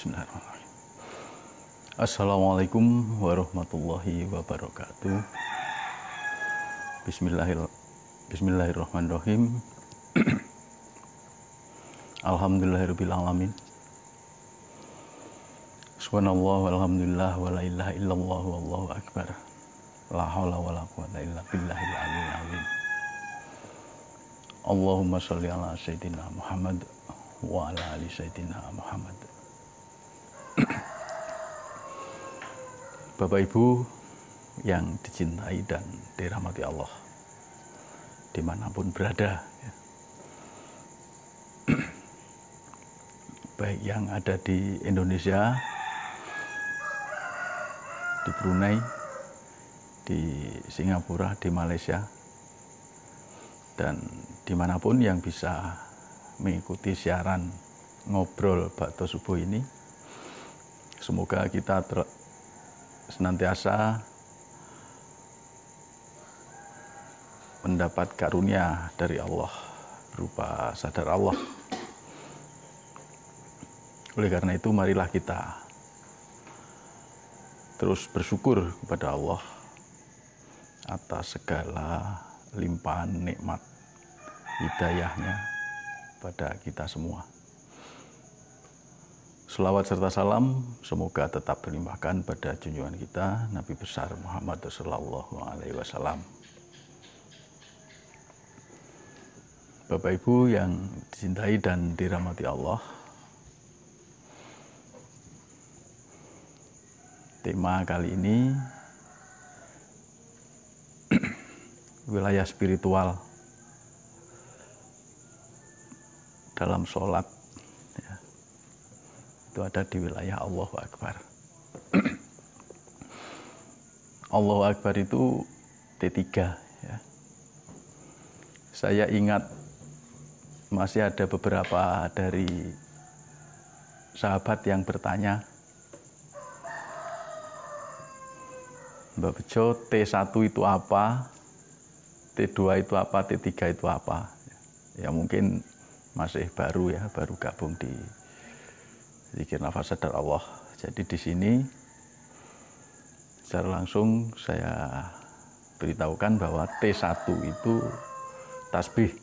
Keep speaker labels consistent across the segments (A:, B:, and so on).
A: Bismillahirrahmanirrahim. Assalamualaikum warahmatullahi wabarakatuh. Bismillahirrahmanirrahim. Alhamdulillahirabbil alamin. Subhanallah walhamdulillah wala ilaha illallah wallahu akbar. La haula wala quwwata illa billahil aliyyil azim. Allahumma shalli ala sayyidina Muhammad wa ala ali sayyidina Muhammad. Bapak Ibu yang dicintai dan dirahmati Allah dimanapun berada, baik yang ada di Indonesia, di Brunei, di Singapura, di Malaysia, dan dimanapun yang bisa mengikuti siaran ngobrol bakto subuh ini. Semoga kita senantiasa mendapat karunia dari Allah berupa sadar Allah. Oleh karena itu, marilah kita terus bersyukur kepada Allah atas segala limpahan nikmat hidayahnya pada kita semua. Selawat serta salam semoga tetap terlimpahkan pada junjungan kita Nabi besar Muhammad sallallahu alaihi wasallam. Bapak Ibu yang dicintai dan dirahmati Allah, tema kali ini wilayah spiritual dalam sholat. Itu ada di wilayah Allahu Akbar. Allahu Akbar itu T3 ya. Saya ingat masih ada beberapa dari sahabat yang bertanya, Mbak Bejo, T1 itu apa? T2 itu apa? T3 itu apa? Ya mungkin masih baru ya, baru gabung di Zikir Nafas Sadar Allah. Jadi di sini secara langsung saya beritahukan bahwa T1 itu tasbih,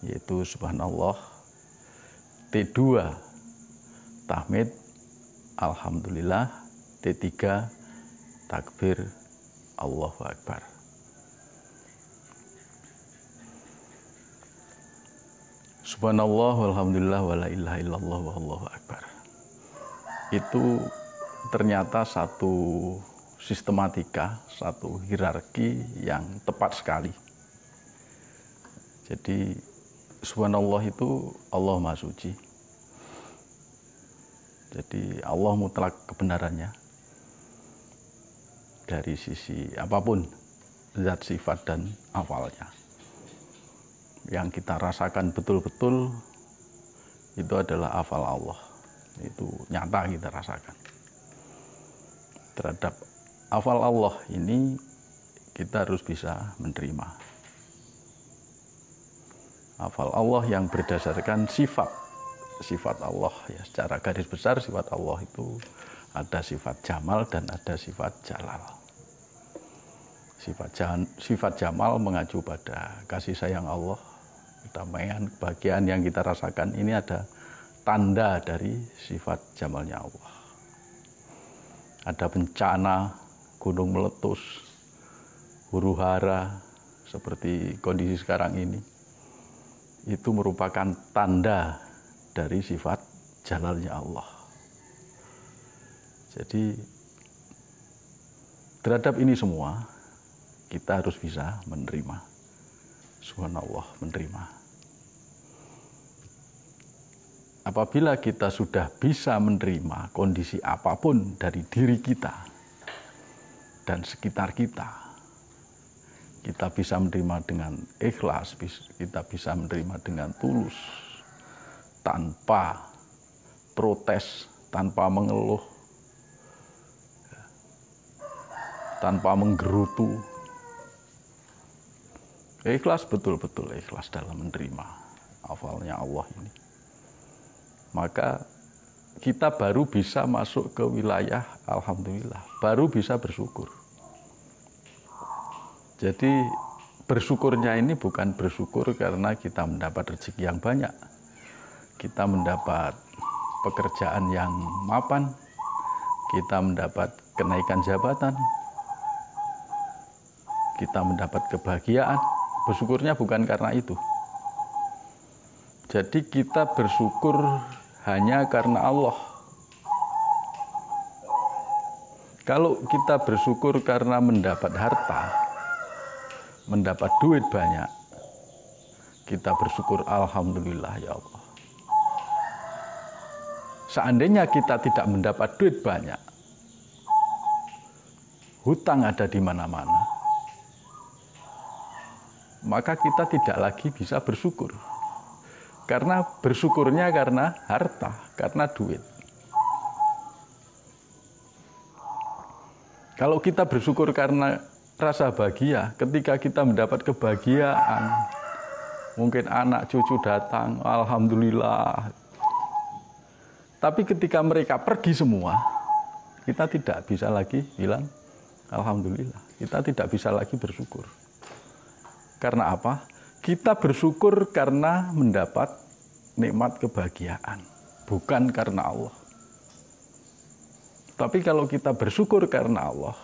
A: yaitu subhanallah. T2 tahmid, alhamdulillah. T3 takbir, Allahu Akbar. Subhanallah walhamdulillah wala ilaha illallah wallahu akbar. Itu ternyata satu sistematika, satu hierarki yang tepat sekali. Jadi subhanallah itu Allah Maha Suci. Jadi Allah mutlak kebenarannya dari sisi apapun, zat, sifat, dan afalnya. Yang kita rasakan betul-betul itu adalah afal Allah. Itu nyata kita rasakan. Terhadap afal Allah ini kita harus bisa menerima. Afal Allah yang berdasarkan sifat Allah ya, secara garis besar sifat Allah itu ada sifat jamal dan ada sifat jalal. Sifat jamal mengacu pada kasih sayang Allah, kedamaian, kebahagiaan yang kita rasakan ini ada tanda dari sifat jamalnya Allah. Ada bencana, gunung meletus, huru hara seperti kondisi sekarang ini. Itu merupakan tanda dari sifat jalalnya Allah. Jadi terhadap ini semua kita harus bisa menerima. Subhanallah, menerima. Apabila kita sudah bisa menerima kondisi apapun dari diri kita dan sekitar kita, kita bisa menerima dengan ikhlas, kita bisa menerima dengan tulus, tanpa protes, tanpa mengeluh, tanpa menggerutu. Ikhlas, betul-betul ikhlas dalam menerima afalnya Allah ini. Maka kita baru bisa masuk ke wilayah alhamdulillah, baru bisa bersyukur. Jadi bersyukurnya ini bukan bersyukur karena kita mendapat rezeki yang banyak, kita mendapat pekerjaan yang mapan, kita mendapat kenaikan jabatan, kita mendapat kebahagiaan. Bersyukurnya bukan karena itu. Jadi kita bersyukur hanya karena Allah. Kalau kita bersyukur karena mendapat harta, mendapat duit banyak, kita bersyukur alhamdulillah ya Allah. Seandainya kita tidak mendapat duit banyak, hutang ada di mana-mana, maka kita tidak lagi bisa bersyukur. Karena bersyukurnya karena harta, karena duit. Kalau kita bersyukur karena rasa bahagia, ketika kita mendapat kebahagiaan, mungkin anak cucu datang, alhamdulillah. Tapi ketika mereka pergi semua, kita tidak bisa lagi bilang alhamdulillah. Kita tidak bisa lagi bersyukur. Karena apa? Kita bersyukur karena mendapat nikmat kebahagiaan, bukan karena Allah. Tapi kalau kita bersyukur karena Allah,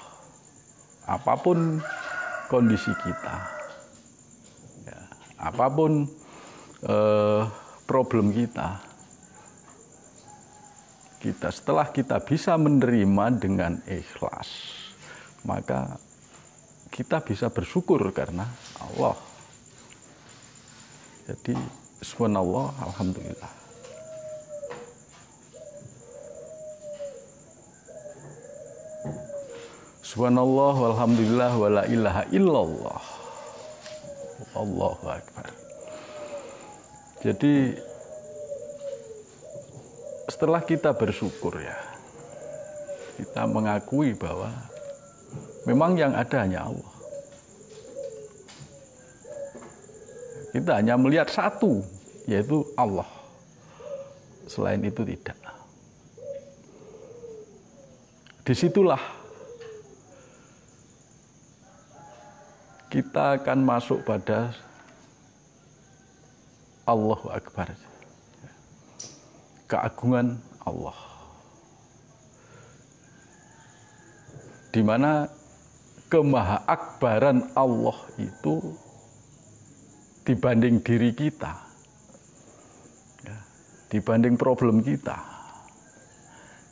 A: apapun kondisi kita, ya, apapun problem kita, setelah kita bisa menerima dengan ikhlas, maka kita bisa bersyukur karena Allah. Jadi subhanallah, alhamdulillah. Subhanallah walhamdulillah wala ilaha illallah. Allahu akbar. Jadi setelah kita bersyukur ya, kita mengakui bahwa memang yang ada hanya Allah. Kita hanya melihat satu, yaitu Allah. Selain itu tidak. Disitulah kita akan masuk pada Allahu Akbar. Keagungan Allah. Di mana kemahaakbaran Allah itu dibanding diri kita, ya, dibanding problem kita,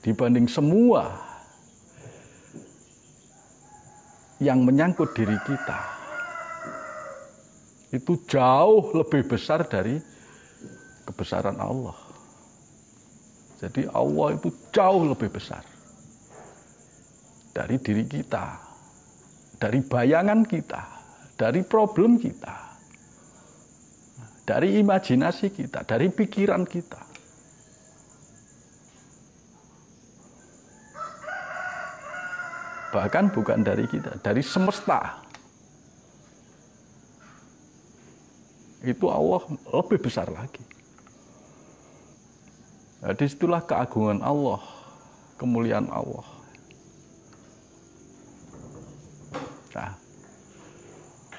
A: dibanding semua yang menyangkut diri kita, itu jauh lebih besar dari kebesaran Allah. Jadi Allah itu jauh lebih besar dari diri kita, dari bayangan kita, dari problem kita, dari imajinasi kita, dari pikiran kita. Bahkan bukan dari kita, dari semesta. Itu Allah lebih besar lagi. Nah, disitulah keagungan Allah, kemuliaan Allah. Nah,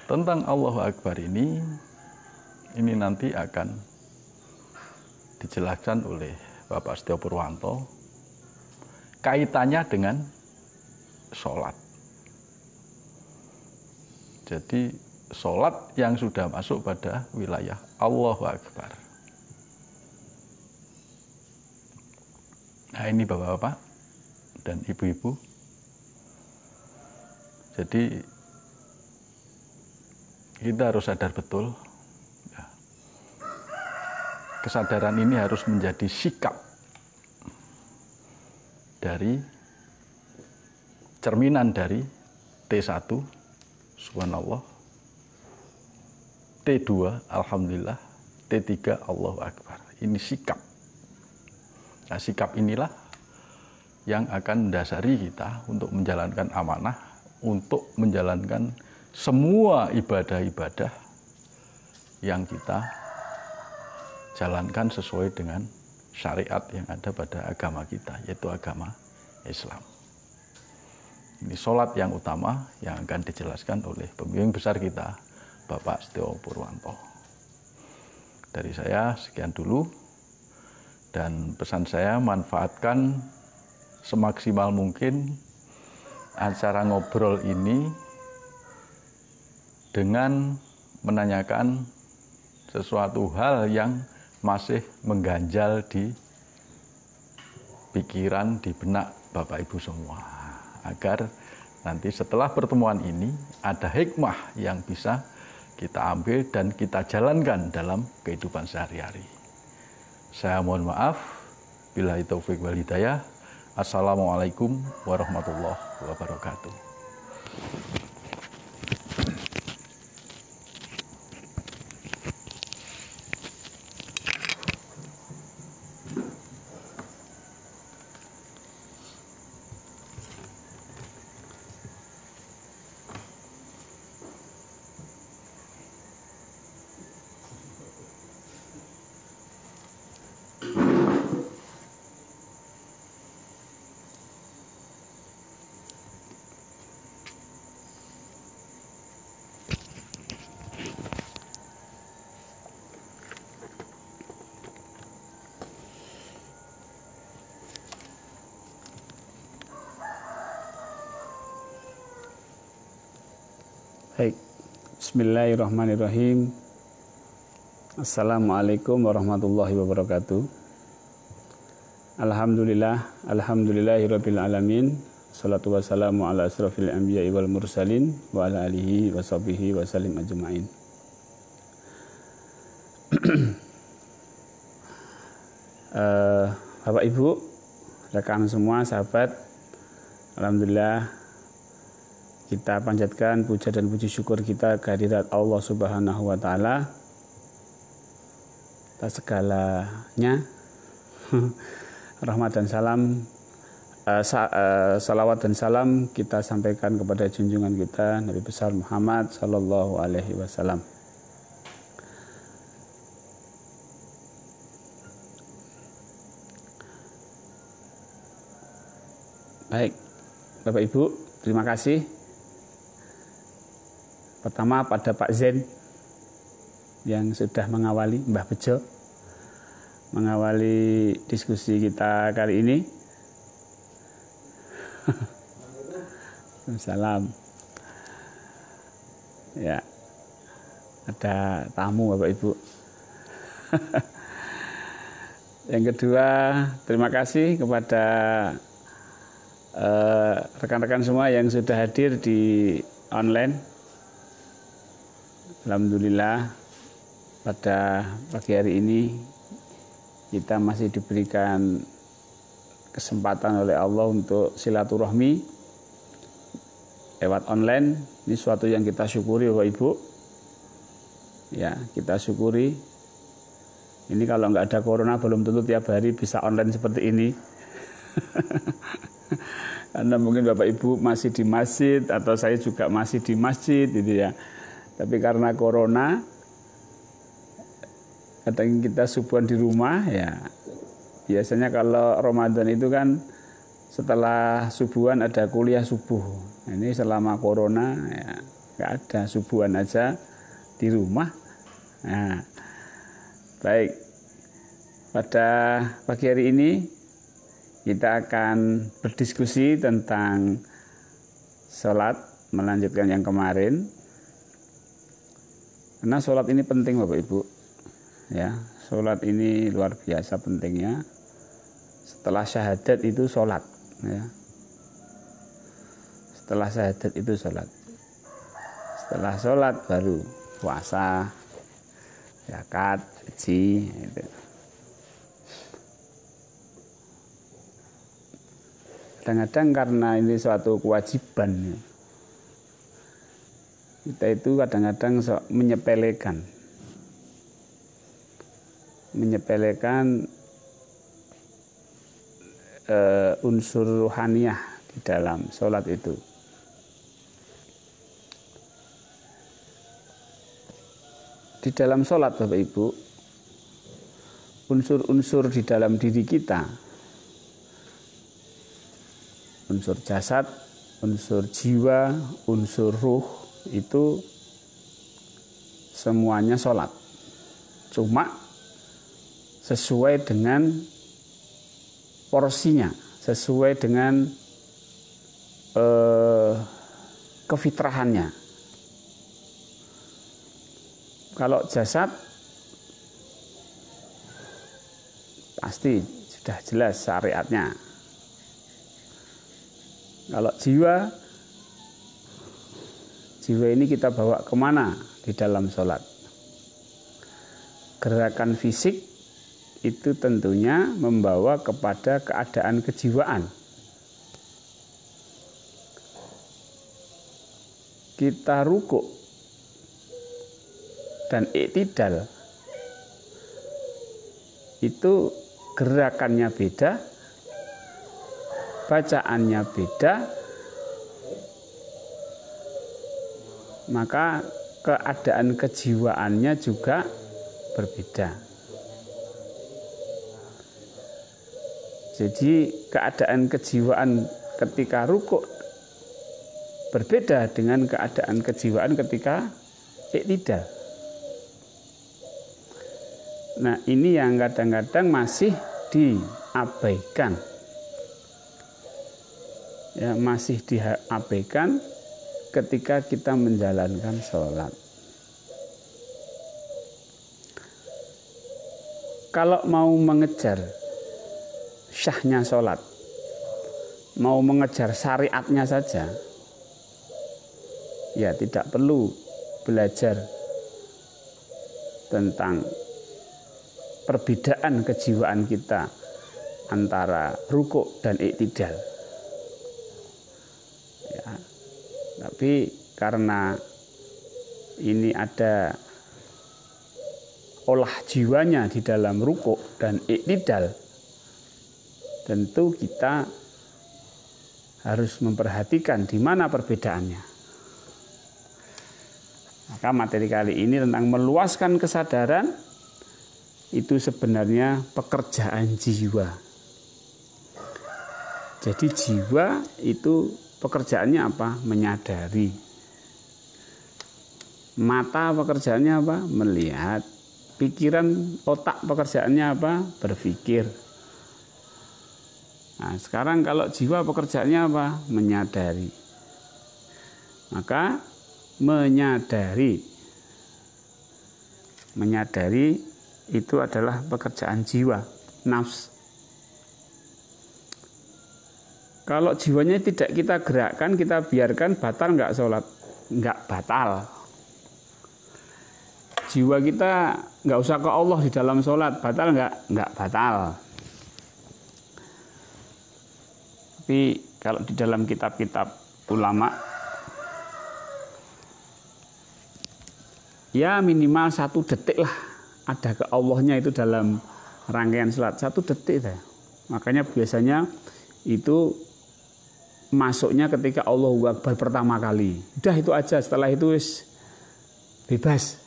A: tentang Allahu Akbar ini nanti akan dijelaskan oleh Bapak Setyo Purwanto kaitannya dengan sholat. Jadi sholat yang sudah masuk pada wilayah Allahu Akbar. Nah, ini Bapak-bapak dan Ibu-ibu. Jadi kita harus sadar betul. Kesadaran ini harus menjadi sikap dari cerminan dari T1, subhanallah, T2, alhamdulillah, T3, Allahu Akbar. Ini sikap. Nah, sikap inilah yang akan mendasari kita untuk menjalankan amanah, untuk menjalankan semua ibadah-ibadah yang kita jalankan sesuai dengan syariat yang ada pada agama kita, yaitu agama Islam. Ini sholat yang utama yang akan dijelaskan oleh pembimbing besar kita, Bapak Setio Purwanto. Dari saya sekian dulu, dan pesan saya manfaatkan semaksimal mungkin acara ngobrol ini dengan menanyakan sesuatu hal yang masih mengganjal di pikiran, di benak Bapak Ibu semua, agar nanti setelah pertemuan ini ada hikmah yang bisa kita ambil dan kita jalankan dalam kehidupan sehari-hari. Saya mohon maaf, billahi taufik wal hidayah. Assalamualaikum warahmatullahi wabarakatuh.
B: Baik, bismillahirrahmanirrahim. Assalamualaikum warahmatullahi wabarakatuh. Alhamdulillahirabbil alamin. Shalatu wassalamu ala asrofil anbiya'i wal mursalin wa ala alihi wa sahbihi wa salim ajma'in. Bapak Ibu, rekan semua, sahabat, alhamdulillah kita panjatkan puja dan puji syukur kita kehadirat Allah Subhanahu wa taala atas segalanya. Rahmat dan salam, salawat dan salam kita sampaikan kepada junjungan kita Nabi besar Muhammad sallallahu alaihi wasallam. Baik, Bapak Ibu, terima kasih. Pertama pada Pak Zen yang sudah mengawali, Mbah Bejo mengawali diskusi kita kali ini. Salam. Ya, ada tamu Bapak Ibu. Yang kedua, terima kasih kepada rekan-rekan semua yang sudah hadir di online. Alhamdulillah pada pagi hari ini kita masih diberikan kesempatan oleh Allah untuk silaturahmi lewat online. Ini suatu yang kita syukuri Bapak Ibu. Ya, kita syukuri. Ini kalau nggak ada corona belum tentu tiap hari bisa online seperti ini. Karena mungkin Bapak Ibu masih di masjid atau saya juga masih di masjid gitu ya. Tapi karena corona, kadang kita subuhan di rumah ya. Biasanya kalau Ramadan itu kan setelah subuhan ada kuliah subuh. Ini selama corona ya nggak ada, subuhan aja di rumah. Nah, baik, pada pagi hari ini kita akan berdiskusi tentang sholat, melanjutkan yang kemarin. Karena sholat ini penting Bapak Ibu, ya, sholat ini luar biasa pentingnya. Setelah syahadat itu sholat, ya. Setelah syahadat itu sholat. Setelah sholat baru puasa, zakat, haji. Gitu. Kadang-kadang karena ini suatu kewajiban, ya. Kita itu kadang-kadang menyepelekan unsur ruhaniyah di dalam sholat itu. Di dalam sholat Bapak Ibu, unsur-unsur di dalam diri kita, unsur jasad, unsur jiwa, unsur ruh, itu semuanya sholat. Cuma sesuai dengan porsinya, sesuai dengan kefitrahannya. Kalau jasad pasti sudah jelas syariatnya. Kalau jiwa ini kita bawa kemana di dalam sholat? Gerakan fisik itu tentunya membawa kepada keadaan kejiwaan. Kita rukuk dan i'tidal itu gerakannya beda, bacaannya beda, maka keadaan kejiwaannya juga berbeda. Jadi keadaan kejiwaan ketika rukuk berbeda dengan keadaan kejiwaan ketika i'tidal. Nah, ini yang kadang-kadang masih diabaikan. Ya, masih diabaikan ketika kita menjalankan sholat. Kalau mau mengejar syahnya sholat, mau mengejar syariatnya saja, ya tidak perlu belajar tentang perbedaan kejiwaan kita antara rukuk dan i'tidal. Ya, tapi karena ini ada olah jiwanya di dalam rukuk dan i'tidal, tentu kita harus memperhatikan di mana perbedaannya. Maka materi kali ini tentang meluaskan kesadaran itu sebenarnya pekerjaan jiwa. Jadi jiwa itu pekerjaannya apa? Menyadari. Mata pekerjaannya apa? Melihat. Pikiran, otak pekerjaannya apa? Berpikir. Nah, sekarang kalau jiwa pekerjaannya apa? Menyadari. Maka menyadari itu adalah pekerjaan jiwa, nafs. Kalau jiwanya tidak kita gerakkan, kita biarkan, batal nggak sholat? Nggak batal. Jiwa kita nggak usah ke Allah di dalam sholat, batal nggak? Nggak batal. Tapi kalau di dalam kitab-kitab ulama, ya minimal 1 detik lah ada ke Allahnya itu dalam rangkaian sholat, 1 detik deh. Makanya biasanya itu masuknya ketika Allahu Akbar pertama kali. Udah itu aja, setelah itu bebas.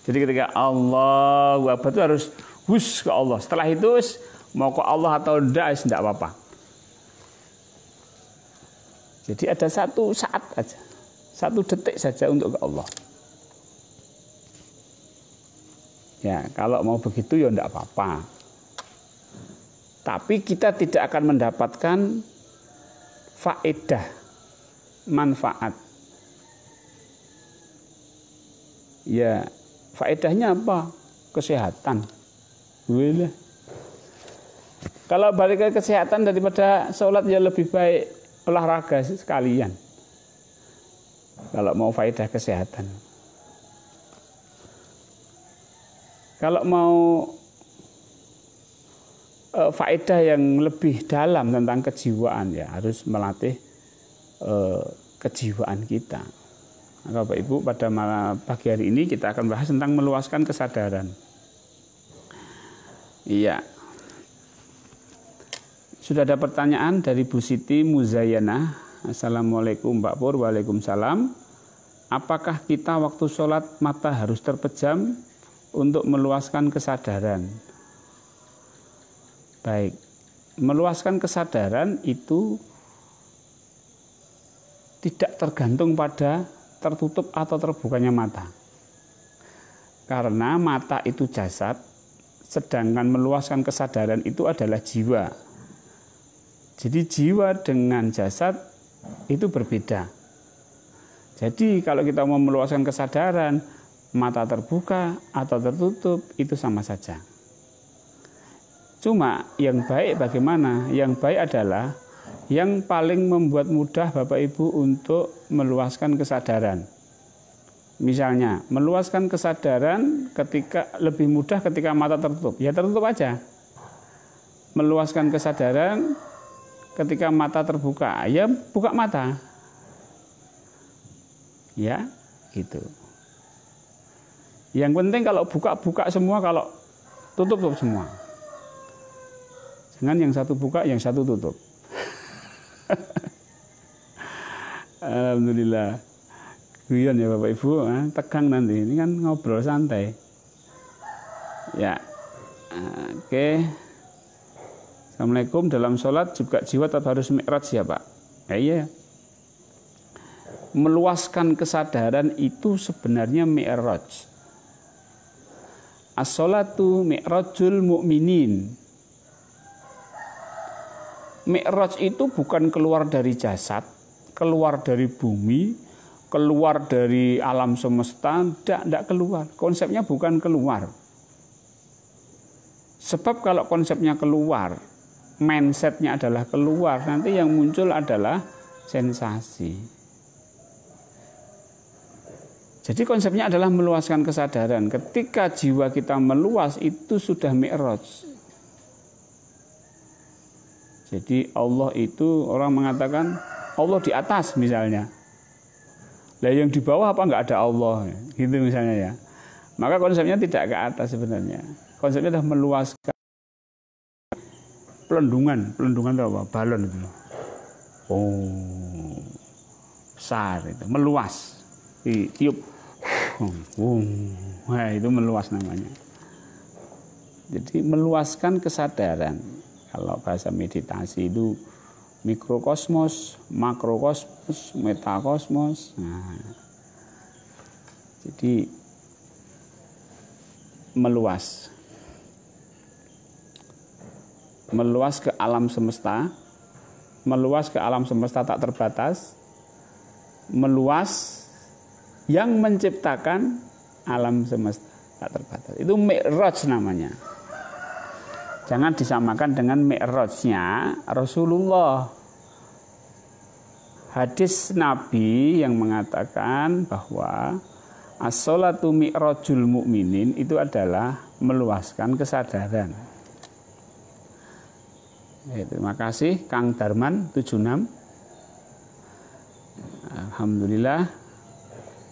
B: Jadi ketika Allahu Akbar itu harus hus ke Allah. Setelah itu mau ke Allah atau tidak apa-apa. Jadi ada 1 saat aja, 1 detik saja untuk ke Allah. Ya, kalau mau begitu ya tidak apa-apa. Tapi kita tidak akan mendapatkan faedah, manfaat. Ya, faedahnya apa? Kesehatan. Boleh. Kalau balik ke kesehatan daripada sholat ya lebih baik olahraga sekalian. Kalau mau faedah kesehatan. Kalau mau faedah yang lebih dalam tentang kejiwaan, ya harus melatih kejiwaan kita. Maka Bapak Ibu, pada pagi hari ini kita akan bahas tentang meluaskan kesadaran. Iya. Sudah ada pertanyaan dari Bu Siti Muzayyana. Assalamualaikum Mbak Pur. Waalaikumsalam. Apakah kita waktu sholat mata harus terpejam untuk meluaskan kesadaran. Baik, meluaskan kesadaran itu tidak tergantung pada tertutup atau terbukanya mata. Karena mata itu jasad, sedangkan meluaskan kesadaran itu adalah jiwa. Jadi jiwa dengan jasad itu berbeda. Jadi kalau kita mau meluaskan kesadaran, mata terbuka atau tertutup itu sama saja. Cuma yang baik bagaimana? Yang baik adalah yang paling membuat mudah Bapak Ibu untuk meluaskan kesadaran. Misalnya, meluaskan kesadaran ketika lebih mudah ketika mata tertutup. Ya tertutup aja. Meluaskan kesadaran ketika mata terbuka. Ya buka mata. Ya, gitu. Yang penting kalau buka semua, kalau tutup semua. Jangan yang satu buka, yang satu tutup. Alhamdulillah. Guyon ya Bapak Ibu, tegang nanti. Ini kan ngobrol santai. Ya. Oke. Assalamualaikum. Dalam sholat juga jiwa tetap harus mi'raj ya Pak? Ya, iya. Meluaskan kesadaran itu sebenarnya mi'raj. As-sholatu mi'rajul mu'minin. Mi'raj itu bukan keluar dari jasad, keluar dari bumi, keluar dari alam semesta, tidak keluar. Konsepnya bukan keluar. Sebab kalau konsepnya keluar, mindsetnya adalah keluar, nanti yang muncul adalah sensasi. Jadi konsepnya adalah meluaskan kesadaran. Ketika jiwa kita meluas, itu sudah mi'raj. Jadi Allah itu, orang mengatakan Allah di atas misalnya. Lah yang di bawah apa enggak ada Allah, gitu misalnya ya. Maka konsepnya tidak ke atas sebenarnya. Konsepnya adalah meluaskan. Pelendungan itu apa? Balon itu. Oh, besar itu, meluas. Tiup. Wah, itu meluas namanya. Jadi meluaskan kesadaran. Kalau bahasa meditasi itu mikrokosmos, makrokosmos, metakosmos. Nah, jadi meluas ke alam semesta, meluas ke alam semesta tak terbatas, meluas yang menciptakan alam semesta tak terbatas. Itu mi'raj namanya. Jangan disamakan dengan mi'rajnya Rasulullah. Hadis Nabi yang mengatakan bahwa as-sholatu mi'rajul mu'minin itu adalah meluaskan kesadaran. Terima kasih Kang Darman 76. Alhamdulillah.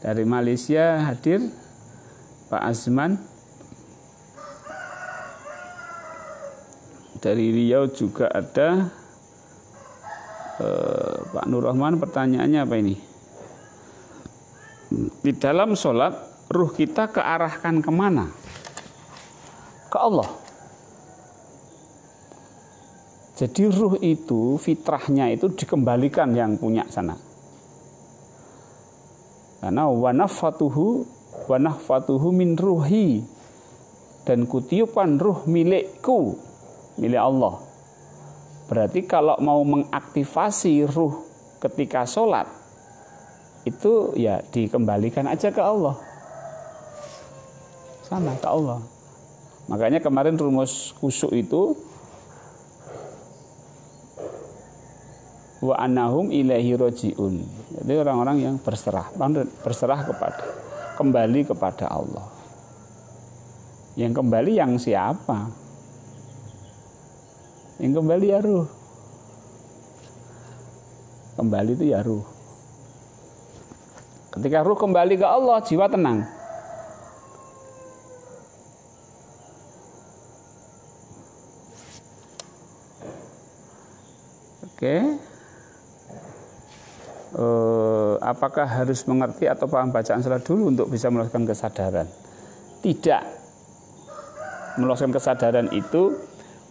B: Dari Malaysia hadir Pak Azman. Dari Riau juga ada Pak Nur Rahman. Pertanyaannya apa ini? Di dalam sholat ruh kita kearahkan kemana? Ke Allah. Jadi ruh itu fitrahnya itu dikembalikan yang punya sana. Karena wanafatuhu min ruhi, dan kutiupan ruh milikku, milik Allah. Berarti kalau mau mengaktifasi ruh ketika sholat, itu ya dikembalikan aja ke Allah. Sana ke Allah. Makanya kemarin rumus khusyuk itu wa annahum ilaihi rajiun. Jadi orang-orang yang berserah kembali kepada Allah. Yang kembali yang siapa? Yang kembali ya ruh. Kembali itu ya ruh. Ketika ruh kembali ke Allah, jiwa tenang. Oke. Apakah harus mengerti atau paham bacaan salat dulu untuk bisa melakukan kesadaran? Tidak. meluaskan kesadaran itu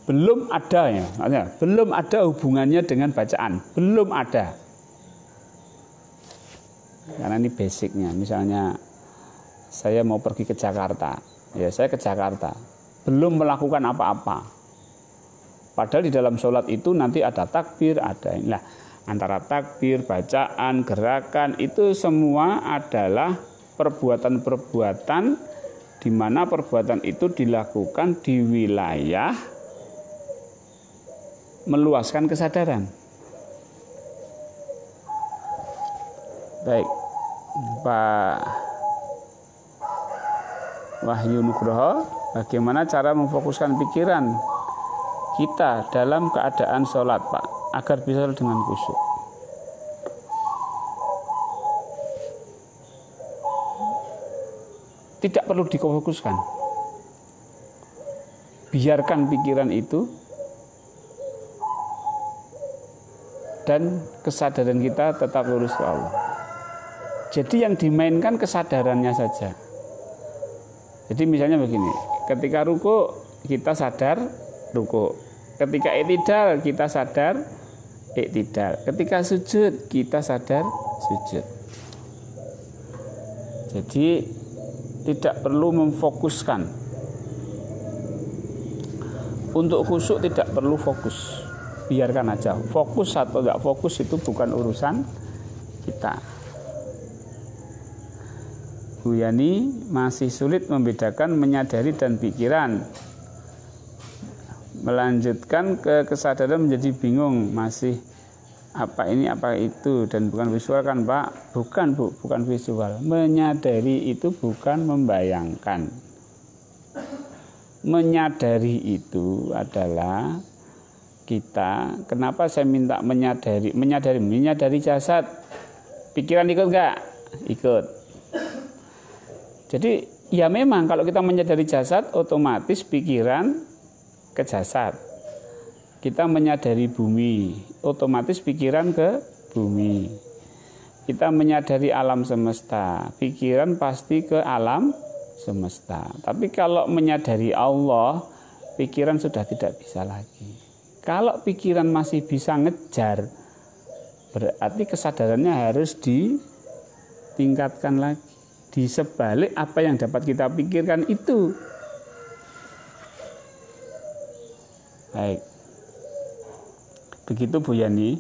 B: belum ada ya, maksudnya belum ada hubungannya dengan bacaan, belum ada. Karena ini basicnya, misalnya saya mau pergi ke Jakarta, ya saya ke Jakarta, belum melakukan apa-apa. Padahal di dalam sholat itu nanti ada takbir, ada inilah. Antara takbir, bacaan, gerakan itu semua adalah perbuatan-perbuatan di mana perbuatan itu dilakukan di wilayah meluaskan kesadaran. Baik, Pak Wahyu Nugroho, bagaimana cara memfokuskan pikiran kita dalam keadaan sholat, Pak, agar bisa dengan khusyuk? Tidak perlu difokuskan. Biarkan pikiran itu dan kesadaran kita tetap lurus ke Allah. Jadi yang dimainkan kesadarannya saja. Jadi misalnya begini, ketika ruku kita sadar ruku, ketika i'tidal kita sadar i'tidal, ketika sujud kita sadar sujud. Jadi tidak perlu memfokuskan. Untuk khusyuk tidak perlu fokus, biarkan aja. Fokus atau tidak fokus itu bukan urusan kita. Bu Yani masih sulit membedakan menyadari dan pikiran. Melanjutkan ke kesadaran menjadi bingung, masih apa ini apa itu, dan bukan visual kan Pak? Bukan Bu, bukan visual. Menyadari itu bukan membayangkan. Menyadari itu adalah kita, kenapa saya minta menyadari jasad. Pikiran ikut enggak? Ikut. Jadi ya memang kalau kita menyadari jasad, otomatis pikiran ke jasad. Kita menyadari bumi, otomatis pikiran ke bumi. Kita menyadari alam semesta, pikiran pasti ke alam semesta. Tapi kalau menyadari Allah, pikiran sudah tidak bisa lagi. Kalau pikiran masih bisa ngejar, berarti kesadarannya harus ditingkatkan lagi. Di sebalik apa yang dapat kita pikirkan itu. Baik. Begitu Bu Yani.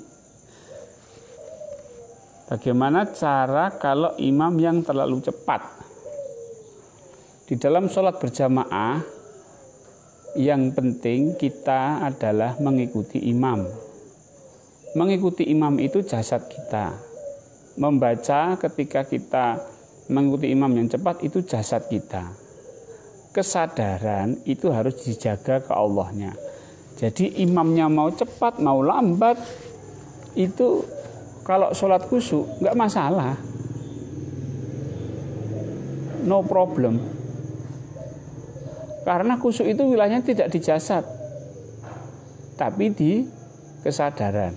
B: Bagaimana cara kalau imam yang terlalu cepat? Di dalam sholat berjamaah, yang penting kita adalah mengikuti imam. Mengikuti imam itu jasad kita. Membaca ketika kita mengikuti imam yang cepat itu jasad kita. Kesadaran itu harus dijaga ke Allahnya. Jadi imamnya mau cepat, mau lambat, itu kalau sholat khusyuk nggak masalah, no problem. Karena khusyuk itu wilayahnya tidak di jasad, tapi di kesadaran.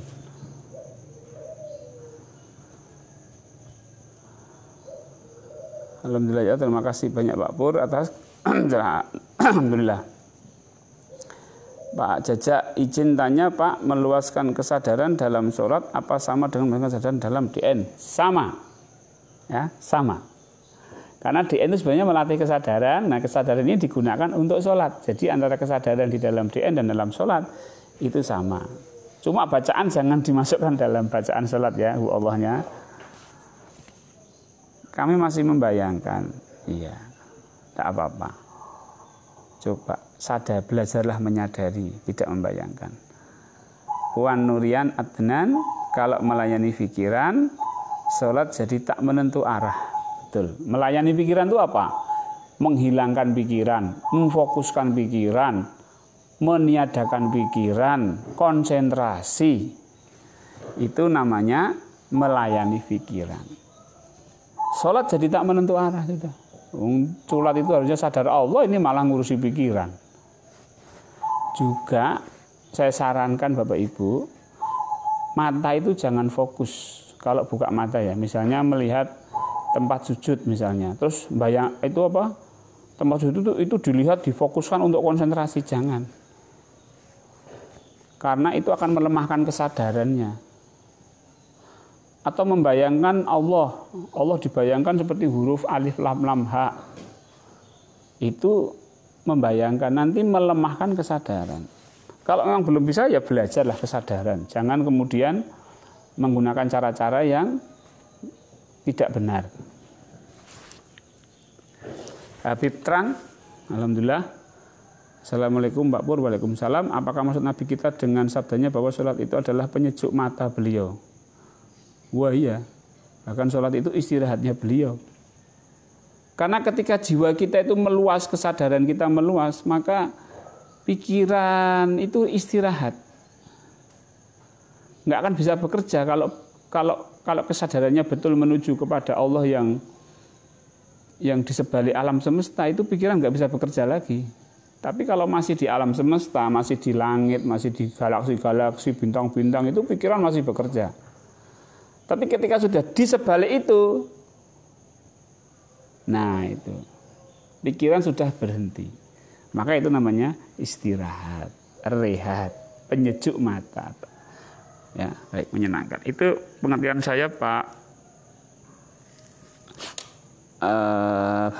B: Alhamdulillah ya, terima kasih banyak Pak Pur atas Alhamdulillah. Pak Jajak izin tanya Pak, meluaskan kesadaran dalam sholat apa sama dengan meluaskan kesadaran dalam DN? Sama, ya sama. Karena DN itu sebenarnya melatih kesadaran. Nah kesadaran ini digunakan untuk sholat. Jadi antara kesadaran di dalam DN dan dalam sholat itu sama. Cuma bacaan jangan dimasukkan dalam bacaan sholat ya, Allahnya. Kami masih membayangkan, iya, tak apa-apa. Coba sadar, belajarlah menyadari, tidak membayangkan. Wan Nurian Adnan, kalau melayani pikiran, sholat jadi tak menentu arah. Betul. Melayani pikiran itu apa? Menghilangkan pikiran, memfokuskan pikiran, meniadakan pikiran, konsentrasi. Itu namanya melayani pikiran. Sholat jadi tak menentu arah sudah. Sholat itu harusnya sadar Allah, ini malah ngurusi pikiran. Juga saya sarankan Bapak Ibu, mata itu jangan fokus. Kalau buka mata ya, misalnya melihat tempat sujud misalnya, terus bayang itu apa? Tempat sujud itu dilihat, difokuskan untuk konsentrasi, jangan. Karena itu akan melemahkan kesadarannya. Atau membayangkan Allah dibayangkan seperti huruf alif lam lam ha. Itu membayangkan, nanti melemahkan kesadaran. Kalau memang belum bisa, ya belajarlah kesadaran. Jangan kemudian menggunakan cara-cara yang tidak benar. Habib Trang, alhamdulillah. Assalamualaikum Pak Pur. Waalaikumsalam. Apakah maksud Nabi kita dengan sabdanya bahwa sholat itu adalah penyejuk mata beliau? Wah iya, bahkan sholat itu istirahatnya beliau. Karena ketika jiwa kita itu meluas, kesadaran kita meluas, maka pikiran itu istirahat. Nggak akan bisa bekerja kalau kesadarannya betul menuju kepada Allah yang di sebalik alam semesta, itu pikiran nggak bisa bekerja lagi. Tapi kalau masih di alam semesta, masih di langit, masih di galaksi-galaksi, bintang-bintang, itu pikiran masih bekerja. Tapi ketika sudah di sebalik itu, nah itu, pikiran sudah berhenti. Maka itu namanya istirahat, rehat, penyejuk mata. Ya, baik, menyenangkan. Itu pengertian saya Pak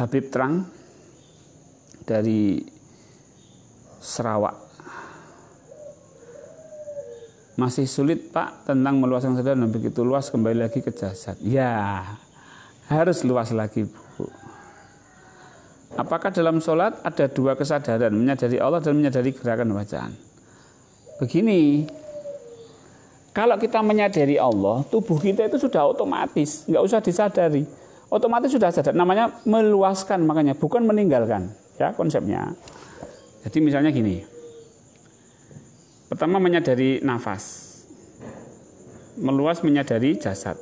B: Habib Trang dari Sarawak. Masih sulit Pak tentang meluaskan kesadaran, dan begitu luas kembali lagi ke jasad. Ya, harus luas lagi Bu. Apakah dalam sholat ada dua kesadaran, menyadari Allah dan menyadari gerakan bacaan? Begini, kalau kita menyadari Allah, tubuh kita itu sudah otomatis, nggak usah disadari. Otomatis sudah sadar, namanya meluaskan, makanya bukan meninggalkan, ya konsepnya. Jadi misalnya gini, pertama menyadari nafas, meluas menyadari jasad.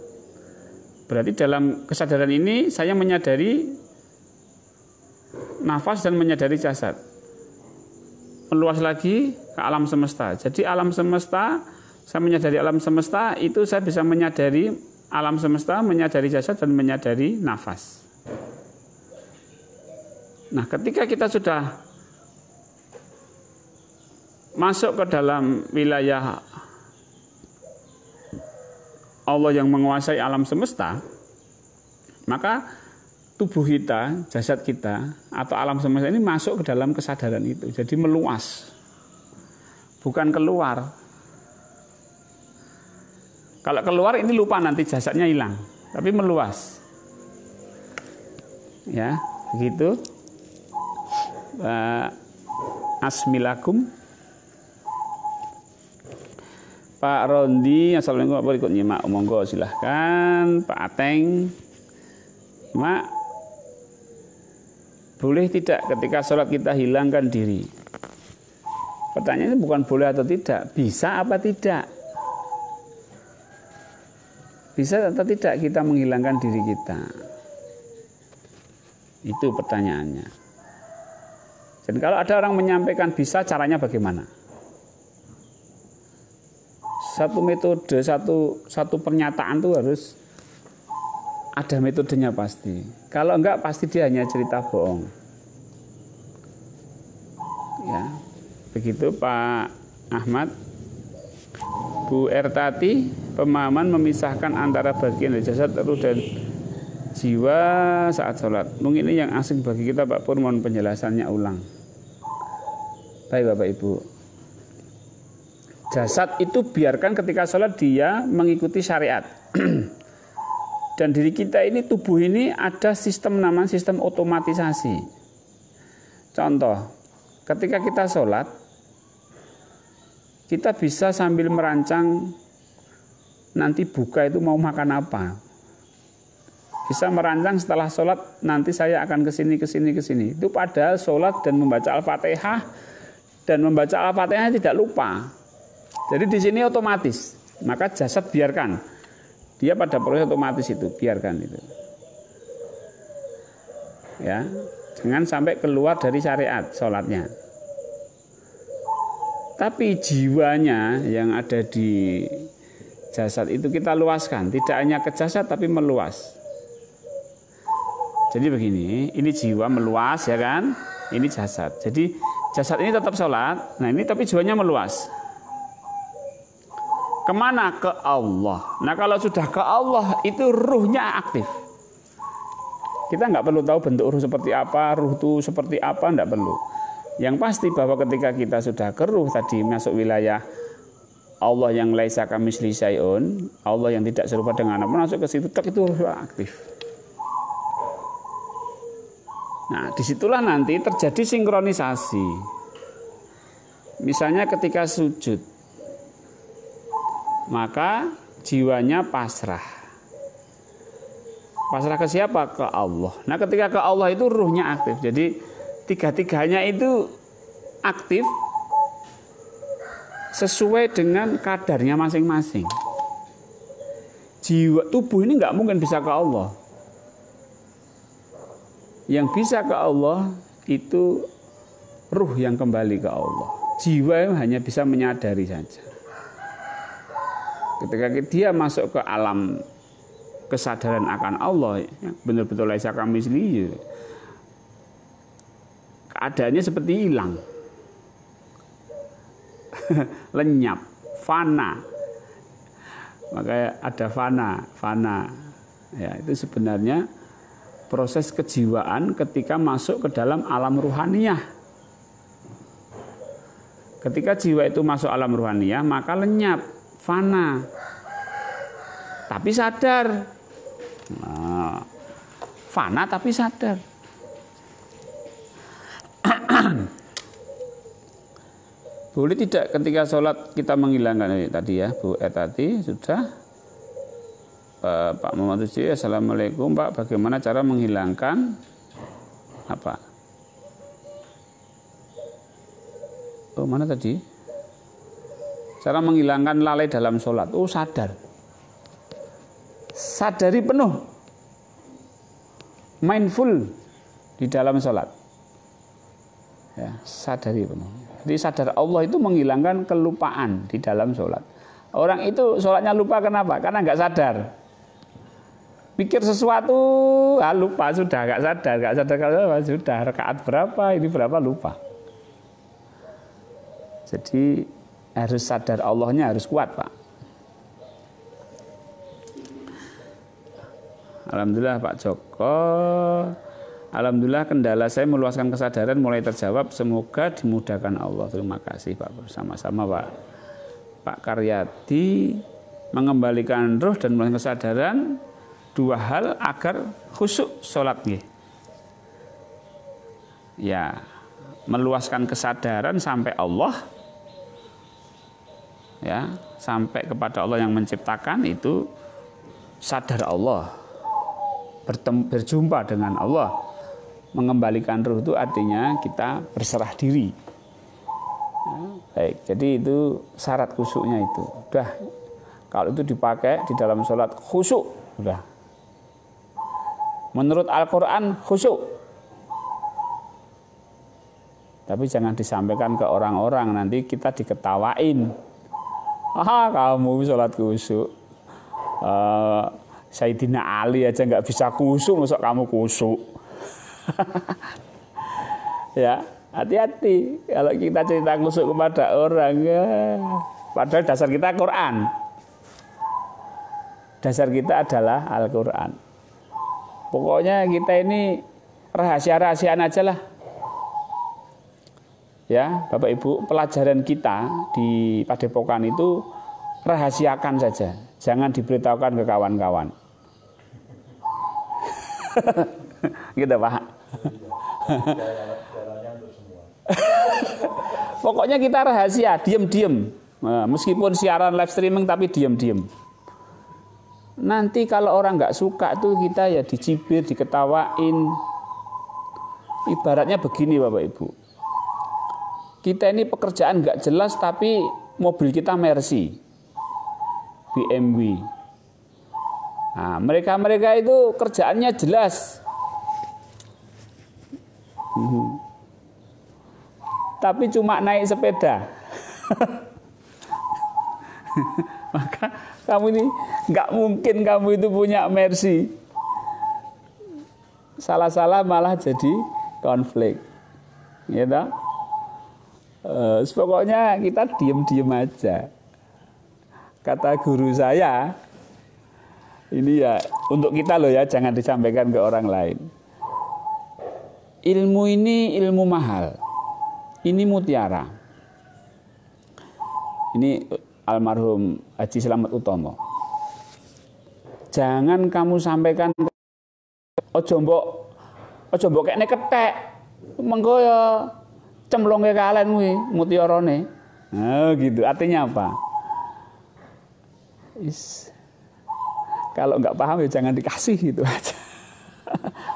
B: Berarti dalam kesadaran ini saya menyadari nafas dan menyadari jasad. Meluas lagi ke alam semesta. Jadi alam semesta, saya menyadari alam semesta, itu saya bisa menyadari alam semesta, menyadari jasad dan menyadari nafas. Nah, ketika kita sudah masuk ke dalam wilayah Allah yang menguasai alam semesta, maka tubuh kita, jasad kita, atau alam semesta ini masuk ke dalam kesadaran itu. Jadi meluas, bukan keluar. Kalau keluar ini lupa, nanti jasadnya hilang, tapi meluas. Ya, begitu. Asmilakum. Pak Rondi, assalamualaikum, Pak ikut nyimak, monggo silahkan. Pak Ateng, Mak, boleh tidak ketika sholat kita hilangkan diri? Pertanyaannya bukan boleh atau tidak, bisa apa tidak? Bisa atau tidak kita menghilangkan diri kita? Itu pertanyaannya. Dan kalau ada orang menyampaikan bisa, caranya bagaimana? Satu metode, satu pernyataan itu harus ada metodenya pasti. Kalau enggak, pasti dia hanya cerita bohong. Ya, begitu Pak Ahmad. Bu Ertati, pemahaman memisahkan antara bagian dari jasad, ruh dan jiwa saat sholat. Mungkin ini yang asing bagi kita Pak Pur, mohon penjelasannya ulang. Baik Bapak Ibu. Jasad itu biarkan ketika sholat dia mengikuti syariat. Dan diri kita ini, tubuh ini ada sistem namanya sistem otomatisasi. Contoh, ketika kita sholat, kita bisa sambil merancang nanti buka itu mau makan apa. Bisa merancang setelah sholat nanti saya akan kesini. Itu padahal sholat dan membaca Al-Fatihah dan membaca Al-Fatihah tidak lupa. Jadi di sini otomatis. Maka jasad biarkan. Dia pada proses otomatis itu, biarkan itu. Ya, jangan sampai keluar dari syariat sholatnya. Tapi jiwanya yang ada di jasad itu kita luaskan, tidak hanya ke jasad tapi meluas. Jadi begini, ini jiwa meluas ya kan, ini jasad. Jadi jasad ini tetap sholat, nah ini tapi jiwanya meluas. Kemana? Ke Allah. Nah kalau sudah ke Allah itu ruhnya aktif. Kita nggak perlu tahu bentuk ruh seperti apa, ruh itu seperti apa, nggak perlu. Yang pasti bahwa ketika kita sudah ke ruh tadi masuk wilayah Allah yang laisa kamitslihi syai'un, Allah yang tidak serupa dengan apa, masuk ke situ, itu ruh aktif. Nah disitulah nanti terjadi sinkronisasi. Misalnya ketika sujud, maka jiwanya pasrah. Pasrah ke siapa? Ke Allah. Nah ketika ke Allah itu ruhnya aktif. Jadi tiga-tiganya itu aktif sesuai dengan kadarnya masing-masing. Jiwa tubuh ini nggak mungkin bisa ke Allah. Yang bisa ke Allah itu ruh yang kembali ke Allah. Jiwa hanya bisa menyadari saja. Ketika dia masuk ke alam kesadaran akan Allah, benar-betul laisa kamitslihi, keadaannya seperti hilang, lenyap, fana. Maka ada fana. Ya, itu sebenarnya proses kejiwaan ketika masuk ke dalam alam ruhaniyah. Ketika jiwa itu masuk alam ruhaniyah, maka lenyap, fana, tapi sadar. Nah, fana tapi sadar. Boleh tidak ketika sholat kita menghilangkan ini tadi ya, Bu tadi sudah. Pak Muhammad Tuji, assalamualaikum Pak, bagaimana cara menghilangkan apa? Oh mana tadi? Cara menghilangkan lalai dalam sholat. Oh sadar. Sadari penuh. Mindful di dalam sholat. Ya, sadari penuh. Jadi sadar Allah itu menghilangkan kelupaan di dalam sholat. Orang itu sholatnya lupa kenapa? Karena nggak sadar. Pikir sesuatu, lupa sudah, nggak sadar kalau sudah rakaat berapa, ini berapa lupa. Jadi harus sadar Allahnya harus kuat Pak. Alhamdulillah Pak Joko. Alhamdulillah kendala saya meluaskan kesadaran mulai terjawab. Semoga dimudahkan Allah. Terima kasih Pak. Bersama-sama Pak. Pak Karyadi mengembalikan roh dan meluaskan kesadaran dua hal agar khusyuk sholat. Ya, meluaskan kesadaran sampai Allah. Ya, sampai kepada Allah yang menciptakan itu sadar Allah. Berjumpa dengan Allah. Mengembalikan ruh itu artinya kita berserah diri. Ya, baik, jadi itu syarat khusyuknya itu. Udah, kalau itu dipakai di dalam sholat khusyuk, udah. Menurut Al-Quran khusyuk. Tapi jangan disampaikan ke orang-orang, nanti kita diketawain. Kamu sholat khusyuk. Sayyidina Ali aja nggak bisa khusyuk, masuk kamu khusyuk. Ya, hati-hati kalau kita cerita khusyuk kepada orang ya. Padahal dasar kita Quran. Dasar kita adalah Al-Quran. Pokoknya kita ini rahasia-rahasiaan aja lah. Ya, Bapak Ibu, pelajaran kita di Padepokan itu rahasiakan saja. Jangan diberitahukan ke kawan-kawan. Gitu Pak. Pokoknya kita rahasia, diam-diam. Meskipun siaran live streaming tapi diam-diam. Nanti kalau orang nggak suka tuh kita ya dicibir, diketawain. Ibaratnya begini Bapak Ibu. Kita ini pekerjaan nggak jelas tapi mobil kita Mercy, BMW. Nah, mereka itu kerjaannya jelas. Tapi cuma naik sepeda. Maka kamu ini nggak mungkin kamu itu punya Mercy. salah-salah malah jadi konflik. Gitu. Pokoknya kita diem-diem aja. Kata guru saya, ini ya untuk kita loh ya, jangan disampaikan ke orang lain. Ilmu ini ilmu mahal. Ini mutiara. Ini almarhum Haji Slamet Utomo. Jangan kamu sampaikan, ojo mbok kene kethek. Mengko ya cemplonge kalen kuwi mutiarane. Nah, gitu. Artinya apa? Kalau nggak paham ya jangan dikasih gitu aja.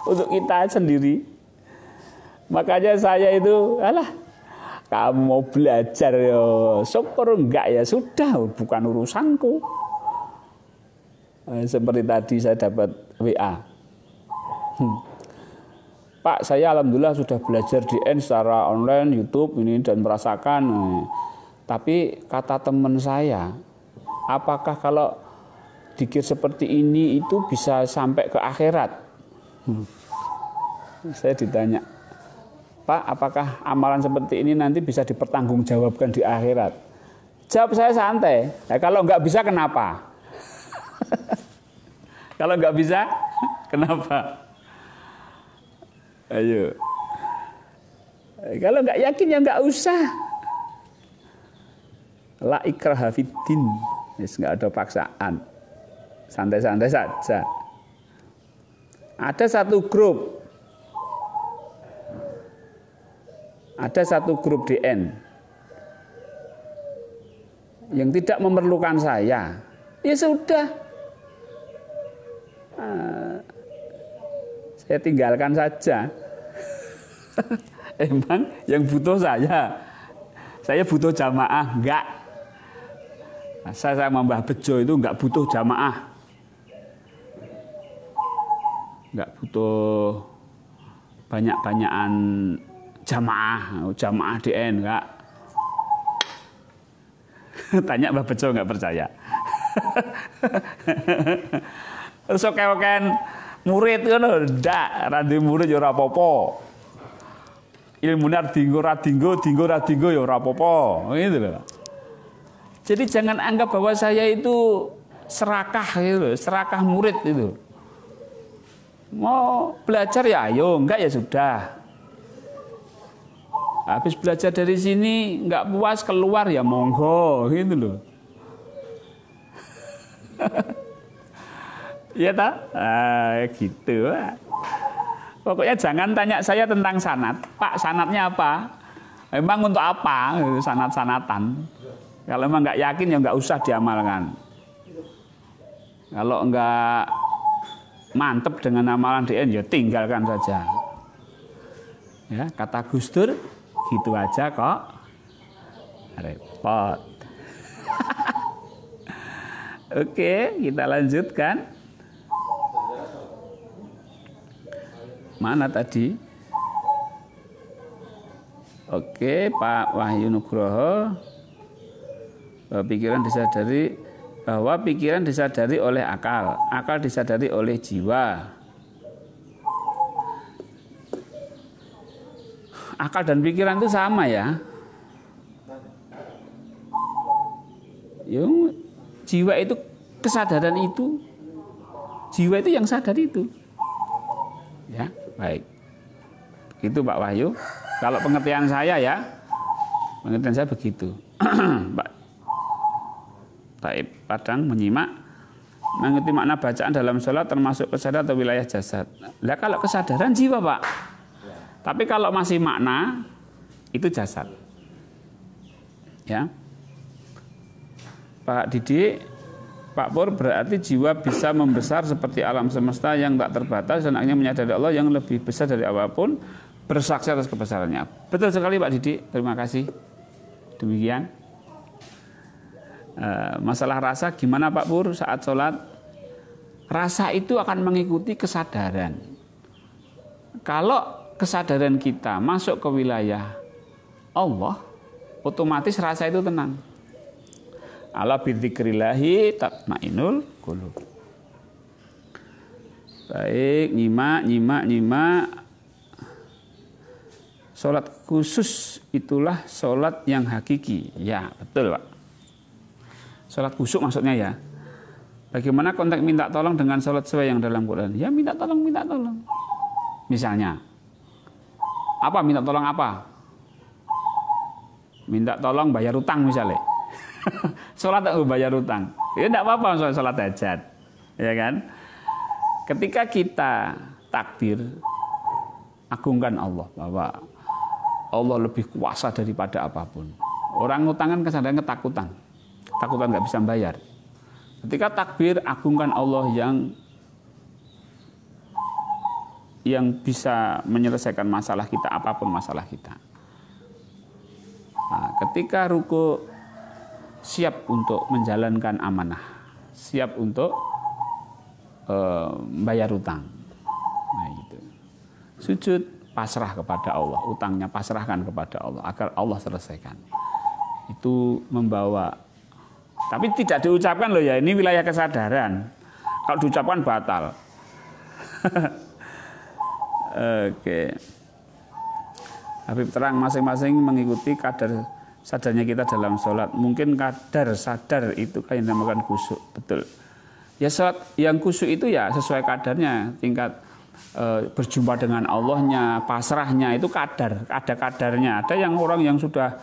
B: Untuk kita sendiri. Makanya saya itu, kamu mau belajar ya syukur, enggak ya sudah, bukan urusanku. Seperti tadi saya dapat WA. Pak, saya alhamdulillah sudah belajar di N secara online, YouTube ini dan merasakan. Tapi kata teman saya, apakah kalau dikir seperti ini itu bisa sampai ke akhirat? Saya ditanya, Pak, apakah amalan seperti ini nanti bisa dipertanggungjawabkan di akhirat? Jawab saya santai. Kalau nggak bisa kenapa? Kalau nggak bisa kenapa? Ayo. Kalau nggak yakin ya nggak usah. La ikraha fiddin. Nggak ada paksaan. Santai-santai saja. Ada satu grup DN yang tidak memerlukan saya. Ya sudah. Saya tinggalkan saja. Emang yang butuh saya butuh jamaah, enggak. Saya sama Mbah Bejo itu enggak butuh jamaah, enggak butuh banyak-banyakan jamaah DN, enggak. Tanya Mbah Bejo enggak percaya. Terus oke-oken murid ngono ndak, randi murid ya ora apa-apa. Ilmune dinggo ra dinggo ya ora apa-apa, gitu loh. Jadi jangan anggap bahwa saya itu serakah gitu, serakah murid itu. Mau belajar ya ayo, enggak ya sudah. Habis belajar dari sini enggak puas keluar ya monggo, gitu loh. Iya tak? Gitu. Pokoknya jangan tanya saya tentang sanad. Pak, sanadnya apa? Emang untuk apa? Sanad-sanatan. Kalau emang nggak yakin ya nggak usah diamalkan. Kalau nggak mantep dengan amalan DN ya tinggalkan saja. Ya, kata Gus Dur, gitu aja kok. Repot. Oke, kita lanjutkan. Mana tadi? Oke, Pak Wahyu Nugroho. Pikiran disadari oleh akal, akal disadari oleh jiwa. Akal dan pikiran itu sama ya. Jiwa itu kesadaran itu. Jiwa itu yang sadar itu. Ya, baik. Itu Pak Wahyu. Kalau pengertian saya ya, pengertian saya begitu. Pak Taib Padang menyimak, mengerti makna bacaan dalam sholat termasuk kesadaran atau wilayah jasad. Lah kalau kesadaran jiwa Pak. Tapi kalau masih makna itu jasad. Ya. Pak Didik, Pak Pur, berarti jiwa bisa membesar seperti alam semesta yang tak terbatas dan akhirnya menyadari Allah yang lebih besar dari apapun, bersaksi atas kebesarannya. Betul sekali Pak Didik, terima kasih. Demikian. Masalah rasa gimana Pak Pur saat sholat? Rasa itu akan mengikuti kesadaran. Kalau kesadaran kita masuk ke wilayah Allah, otomatis rasa itu tenang. Ala bidzikrillahi tatmainul qulub. Baik, nyimak. Sholat khusus itulah sholat yang hakiki. Ya, betul Pak. Sholat khusyuk maksudnya ya. Bagaimana konteks minta tolong dengan sholat sesuai yang dalam Quran? Ya minta tolong. Misalnya, apa minta tolong apa? Minta tolong bayar utang misalnya. Sholat bayar utang. Ya tidak apa-apa sholat hajat. Ya kan? Ketika kita takbir, agungkan Allah. Bahwa Allah lebih kuasa daripada apapun. Orang ngutangan kesadaran ketakutan. Takutan nggak bisa bayar. Ketika takbir, agungkan Allah yang bisa menyelesaikan masalah kita, apapun masalah kita. Nah, ketika ruku, siap untuk menjalankan amanah, siap untuk bayar utang. Nah, gitu. Sujud, pasrah kepada Allah, utangnya pasrahkan kepada Allah agar Allah selesaikan. Itu membawa, tapi tidak diucapkan loh ya, ini wilayah kesadaran. Kalau diucapkan batal. Oke. Habib terang masing-masing mengikuti kadar sadarnya kita dalam sholat. Mungkin kadar sadar itu kan yang dinamakan khusyuk, betul. Ya sholat yang khusyuk itu ya sesuai kadarnya, tingkat berjumpa dengan Allahnya, pasrahnya itu kadar, ada kadarnya. Ada yang orang yang sudah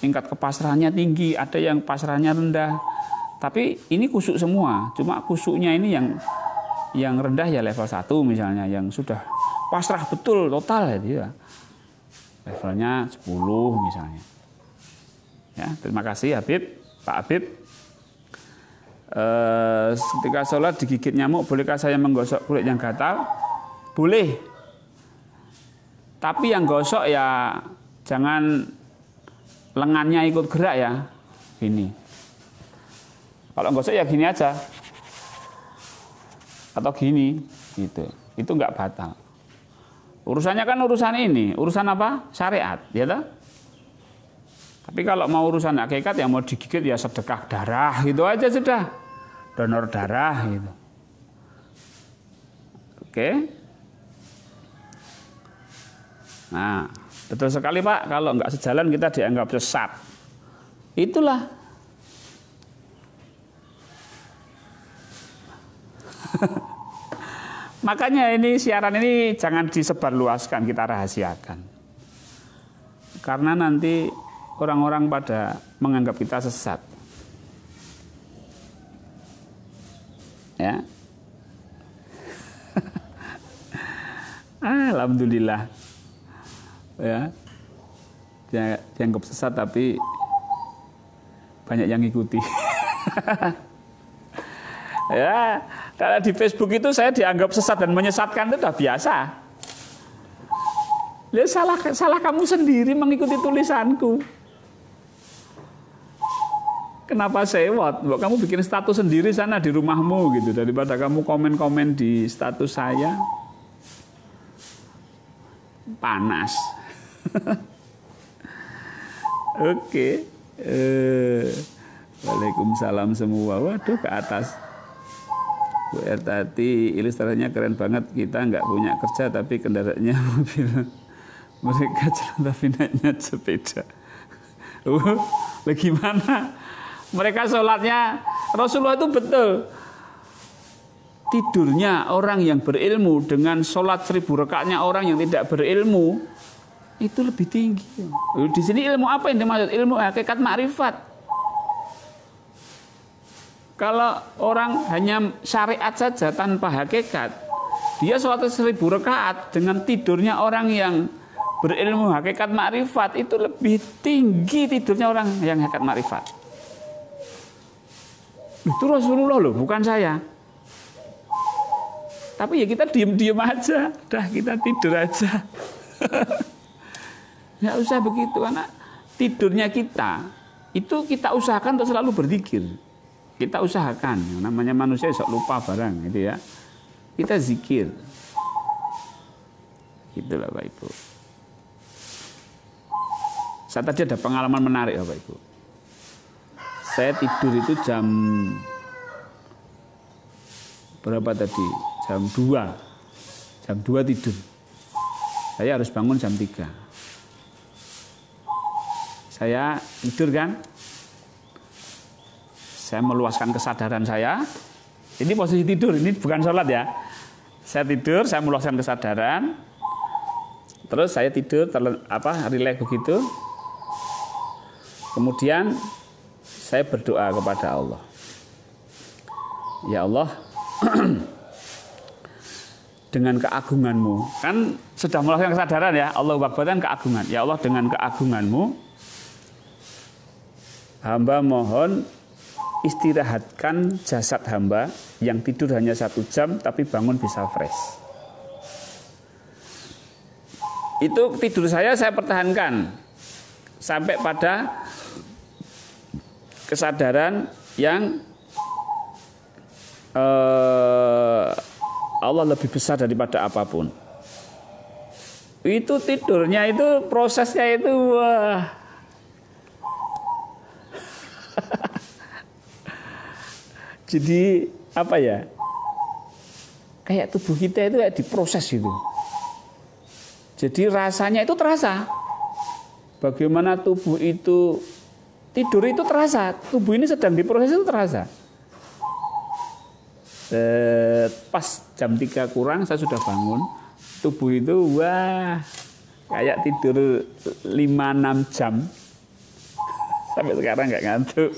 B: tingkat kepasrahannya tinggi, ada yang pasrahnya rendah. Tapi ini khusyuk semua. Cuma khusyuknya ini yang rendah ya level 1 misalnya, yang sudah pasrah betul total ya. Levelnya 10 misalnya. Ya, terima kasih Habib, Pak Habib. Ketika sholat digigit nyamuk, bolehkah saya menggosok kulit yang gatal? Boleh. Tapi yang gosok ya jangan lengannya ikut gerak ya. Gini. Kalau gosok ya gini aja. Atau gini, gitu. Itu enggak batal. Urusannya kan urusan ini, urusan apa? Syariat, ya toh? Tapi kalau mau urusan hakikat yang mau digigit ya sedekah darah gitu aja sudah. Donor darah gitu. Oke. Nah, betul sekali Pak, kalau enggak sejalan kita dianggap sesat. Itulah. Makanya ini siaran ini jangan disebarluaskan, kita rahasiakan. Karena nanti orang-orang pada menganggap kita sesat. Ya. Alhamdulillah. Ya. Dianggap sesat tapi banyak yang ngikuti. Ya, kalau di Facebook itu saya dianggap sesat dan menyesatkan itu sudah biasa. Ya, salah kamu sendiri mengikuti tulisanku. Kenapa sewot? Kamu bikin status sendiri sana di rumahmu gitu, daripada kamu komen-komen di status saya. Panas. Oke. Waalaikumsalam semua. Waduh, ke atas. Bu Ertati, ilustrasinya keren banget. Kita nggak punya kerja tapi kendaraannya mobil. Mereka jalan tapi naiknya sepeda. Bagaimana? Mereka sholatnya Rasulullah itu betul. Tidurnya orang yang berilmu dengan sholat 1000 rakaatnya orang yang tidak berilmu itu lebih tinggi. Di sini ilmu apa yang dimaksud? Ilmu hakikat makrifat. Kalau orang hanya syariat saja tanpa hakikat, dia sholat 1000 rakaat dengan tidurnya orang yang berilmu hakikat makrifat itu lebih tinggi tidurnya orang yang hakikat makrifat. Itu Rasulullah loh, bukan saya. Tapi ya kita diem-diem aja, dah kita tidur aja. Nggak usah begitu, karena tidurnya kita itu kita usahakan untuk selalu berzikir. Kita usahakan, namanya manusia sok lupa barang gitu ya. Kita zikir. Itulah Bapak Ibu. Saya tadi ada pengalaman menarik Bapak Ibu. Saya tidur itu jam berapa tadi? Jam 2. Jam 2 tidur. Saya harus bangun jam 3. Saya tidur kan? Saya meluaskan kesadaran saya. Ini posisi tidur, ini bukan sholat ya. Saya tidur, saya meluaskan kesadaran. Terus saya tidur, rileks begitu. Kemudian saya berdoa kepada Allah. Ya Allah, dengan keagungan-Mu, kan sudah meluaskan kesadaran ya. Allahu Akbar kan keagungan. Ya Allah, dengan keagungan-Mu, hamba mohon istirahatkan jasad hamba yang tidur hanya 1 jam tapi bangun bisa fresh. Itu tidur saya pertahankan sampai pada kesadaran yang Allah lebih besar daripada apapun. Itu tidurnya itu prosesnya itu wah. Jadi apa ya? Kayak tubuh kita itu kayak diproses itu. Jadi rasanya itu terasa. Bagaimana tubuh itu tidur itu terasa. Tubuh ini sedang diproses itu terasa. Pas jam 3 kurang saya sudah bangun. Tubuh itu wah kayak tidur 5-6 jam. Sampai sekarang nggak ngantuk.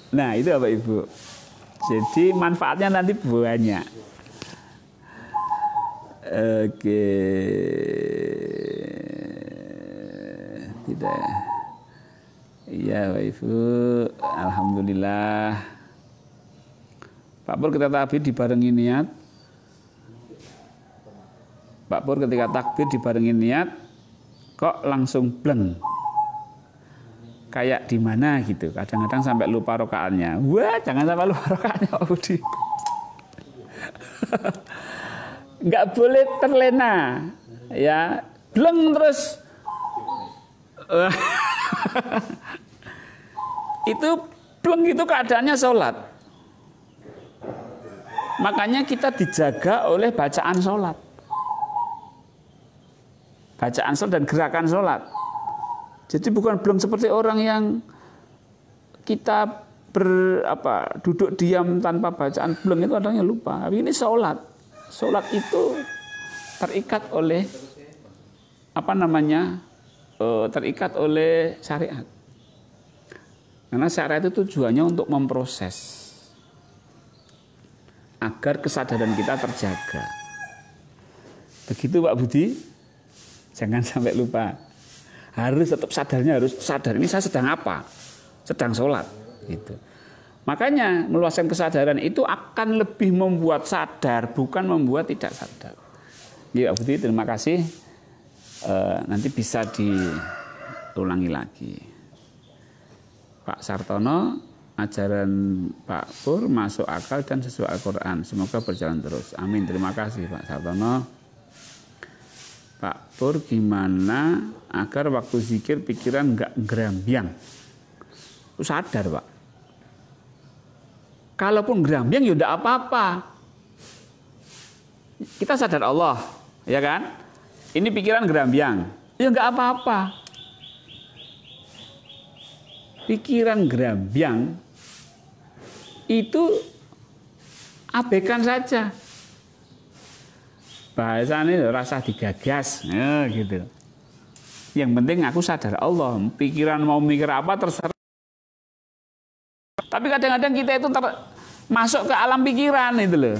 B: Nah itu Bapak Ibu. Jadi manfaatnya nanti banyak. Oke. Tidak. Iya Bapak Ibu. Alhamdulillah. Pak Pur ketika takbir dibarengi niat. Pak Pur ketika takbir dibarengi niat. Kok langsung bleng. Kayak di mana gitu. Kadang-kadang sampai lupa rokaatnya. Wah, jangan sampai lupa rokaatnya Pak Budi. Nggak boleh terlena. Ya, bleng terus. Itu bleng itu keadaannya sholat. Makanya kita dijaga oleh bacaan sholat. Bacaan sholat dan gerakan sholat. Jadi bukan belum seperti orang yang kita duduk diam tanpa bacaan belum itu adanya lupa. Tapi ini sholat. Sholat itu terikat oleh terikat oleh syariat. Karena syariat itu tujuannya untuk memproses agar kesadaran kita terjaga. Begitu Pak Budi, jangan sampai lupa. Harus tetap sadarnya, harus sadar ini saya sedang apa? Sedang sholat gitu. Makanya meluaskan kesadaran itu akan lebih membuat sadar, bukan membuat tidak sadar. Ya Pak Budi, terima kasih. Nanti bisa diulangi lagi. Pak Sartono, ajaran Pak Pur masuk akal dan sesuai Al-Quran. Semoga berjalan terus. Amin. Terima kasih Pak Sartono. Pak Pur, gimana agar waktu zikir pikiran nggak gerambiang? Sadar Pak. Kalaupun gerambiang ya udah apa-apa. Kita sadar Allah, ya kan? Ini pikiran gerambiang, ya nggak apa-apa. Pikiran gerambiang itu abaikan saja. Bahasanya rasa digagas, ya, gitu. Yang penting aku sadar Allah. Pikiran mau mikir apa terserah. Tapi kadang-kadang kita itu masuk ke alam pikiran itu loh.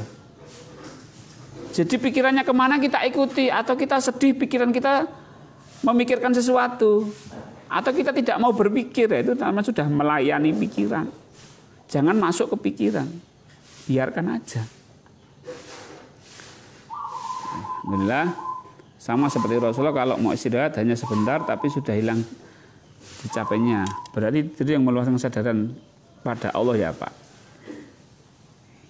B: Jadi pikirannya kemana kita ikuti, atau kita sedih pikiran kita memikirkan sesuatu, atau kita tidak mau berpikir, itu namanya sudah melayani pikiran. Jangan masuk ke pikiran, biarkan aja. Alhamdulillah, sama seperti Rasulullah kalau mau istirahat hanya sebentar tapi sudah hilang dicapainya. Berarti itu yang meluaskan kesadaran pada Allah ya Pak.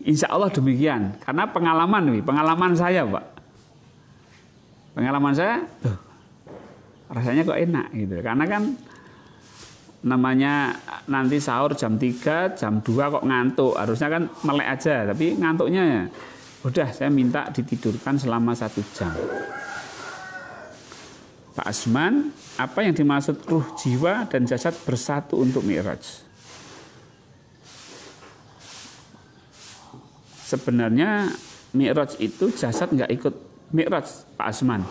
B: Insya Allah demikian, karena pengalaman saya Pak. Pengalaman saya, rasanya kok enak gitu. Karena kan namanya nanti sahur jam 3, jam 2 kok ngantuk. Harusnya kan melek aja, tapi ngantuknya ya udah saya minta ditidurkan selama 1 jam. Pak Asman, apa yang dimaksud ruh, jiwa, dan jasad bersatu untuk Mi'raj? Sebenarnya Mi'raj itu jasad nggak ikut Mi'raj, Pak Asman.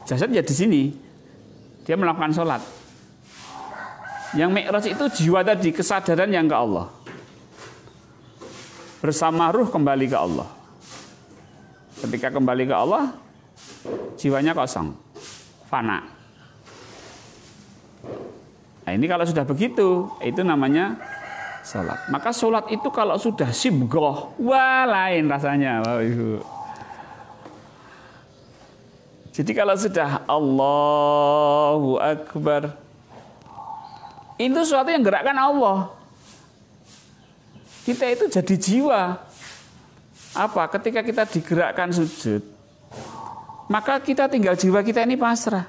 B: Jasad ya di sini, dia melakukan sholat. Yang Mi'raj itu jiwa tadi, kesadaran yang ke Allah. Bersama ruh kembali ke Allah. Ketika kembali ke Allah, jiwanya kosong, fana. Nah ini kalau sudah begitu, itu namanya sholat. Maka sholat itu kalau sudah sibgoh, wah lain rasanya, Bapak Ibu. Jadi kalau sudah Allahu Akbar, itu sesuatu yang gerakkan Allah. Kita itu jadi jiwa. Apa? Ketika kita digerakkan sujud, maka kita tinggal jiwa kita ini pasrah.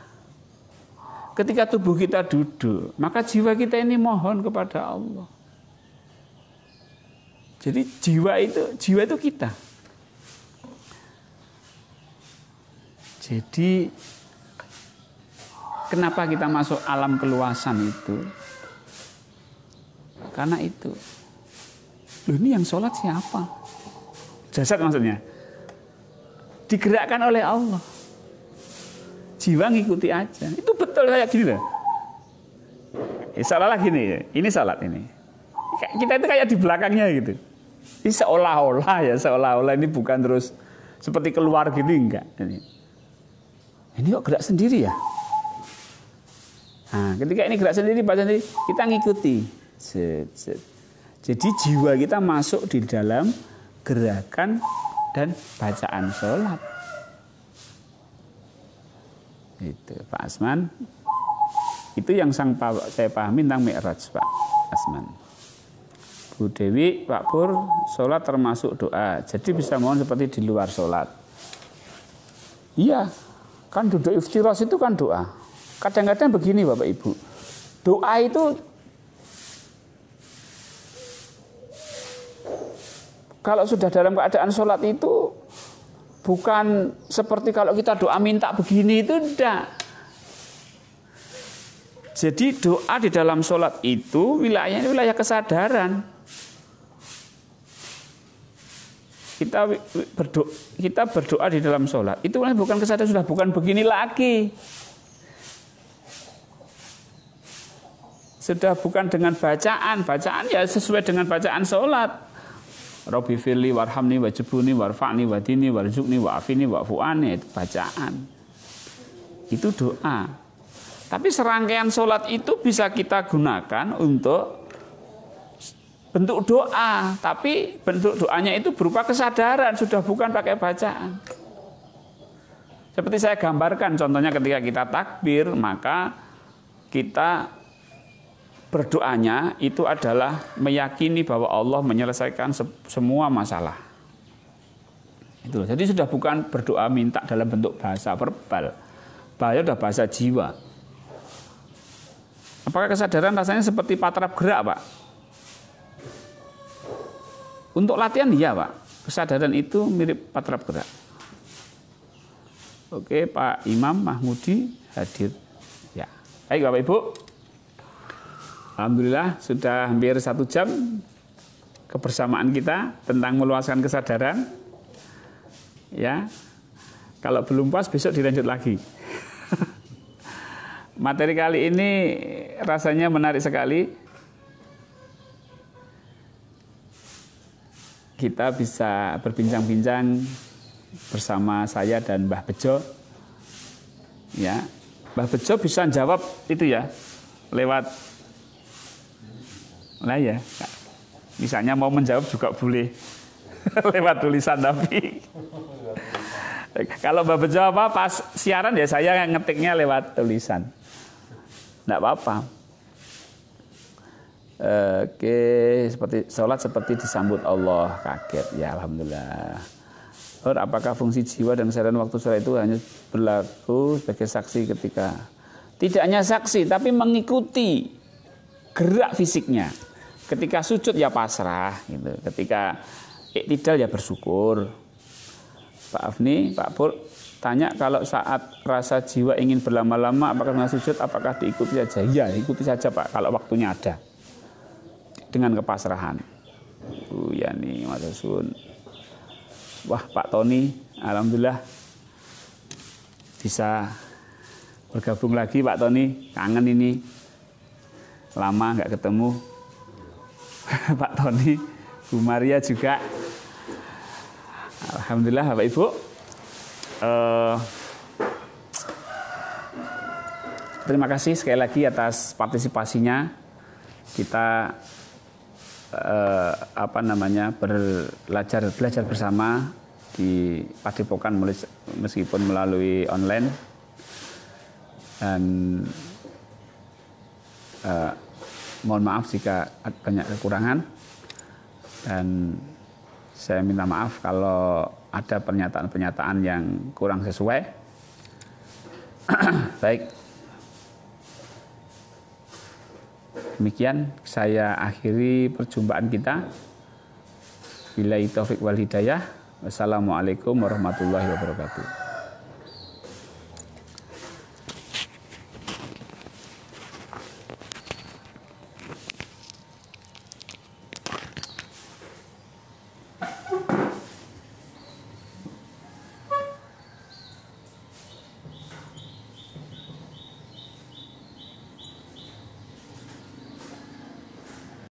B: Ketika tubuh kita duduk, maka jiwa kita ini mohon kepada Allah. Jadi jiwa itu kita. Jadi kenapa kita masuk alam keluasan itu? Karena itu. Loh, ini yang sholat siapa? Jasad maksudnya. Digerakkan oleh Allah. Jiwa ngikuti aja. Itu betul kayak gini loh. Seolah-olah gini, ini sholat ini. Kita itu kayak di belakangnya gitu. Ini seolah-olah ini bukan terus seperti keluar gini, enggak. Ini kok gerak sendiri ya? Nah, ketika ini gerak sendiri, kita ngikuti. Jadi jiwa kita masuk di dalam gerakan dan bacaan sholat. Itu Pak Asman. Itu yang saya pahami tentang Mi'raj, Pak Asman. Bu Dewi, Pak Pur, sholat termasuk doa. Jadi bisa mohon seperti di luar sholat. Iya, kan duduk iftiras itu kan doa. Kadang-kadang begini Bapak Ibu, doa itu kalau sudah dalam keadaan sholat itu bukan seperti kalau kita doa minta begini, itu enggak. Jadi doa di dalam sholat itu wilayahnya wilayah kesadaran. Kita berdoa di dalam sholat itu bukan kesadaran, sudah bukan begini lagi. Sudah bukan dengan bacaan ya sesuai dengan bacaan sholat. Rabbi firli warhamni wajibuni warfa'ni wadini warzuqni wa'afini wa'fu'ani, itu bacaan. Itu doa. Tapi serangkaian sholat itu bisa kita gunakan untuk bentuk doa, tapi bentuk doanya itu berupa kesadaran, sudah bukan pakai bacaan. Seperti saya gambarkan, contohnya ketika kita takbir, maka kita berdoanya itu adalah meyakini bahwa Allah menyelesaikan semua masalah. Itu loh. Jadi sudah bukan berdoa minta dalam bentuk bahasa verbal, bahaya sudah bahasa jiwa. Apakah kesadaran rasanya seperti patrap gerak, Pak? Untuk latihan iya, Pak. Kesadaran itu mirip patrap gerak. Oke, Pak Imam Mahmudi hadir. Ya. Baik, Bapak Ibu. Alhamdulillah sudah hampir 1 jam kebersamaan kita tentang meluaskan kesadaran. Ya. Kalau belum puas besok dilanjut lagi. Materi kali ini rasanya menarik sekali. Kita bisa berbincang-bincang bersama saya dan Mbah Bejo. Ya, Mbah Bejo bisa jawab itu ya lewat ya. Misalnya mau menjawab juga boleh lewat tulisan, tapi kalau Mbah Bejo pas siaran ya saya ngetiknya lewat tulisan. Enggak apa-apa. Oke, seperti sholat seperti disambut Allah, kaget ya, alhamdulillah. Apakah fungsi jiwa dan kesadaran waktu sholat itu hanya berlaku sebagai saksi ketika tidak hanya saksi tapi mengikuti gerak fisiknya. Ketika sujud ya pasrah gitu. Ketika iktidal ya bersyukur. Pak Afni, Pak Pur tanya kalau saat rasa jiwa ingin berlama-lama apakah sujud, apakah diikuti saja? Ya, ikuti saja Pak kalau waktunya ada. Dengan kepasrahan. Bu Yani Mas Sun. Wah, Pak Tony, alhamdulillah bisa bergabung lagi Pak Tony, kangen ini. Lama nggak ketemu. Pak Tony, Bu Maria juga. Alhamdulillah Bapak Ibu. Terima kasih sekali lagi atas partisipasinya. Kita belajar bersama di Padepokan meskipun melalui online, dan mohon maaf jika banyak kekurangan, dan saya minta maaf kalau ada pernyataan-pernyataan yang kurang sesuai. Baik. Demikian saya akhiri perjumpaan kita. Billahi taufik wal hidayah. Wassalamualaikum warahmatullahi wabarakatuh.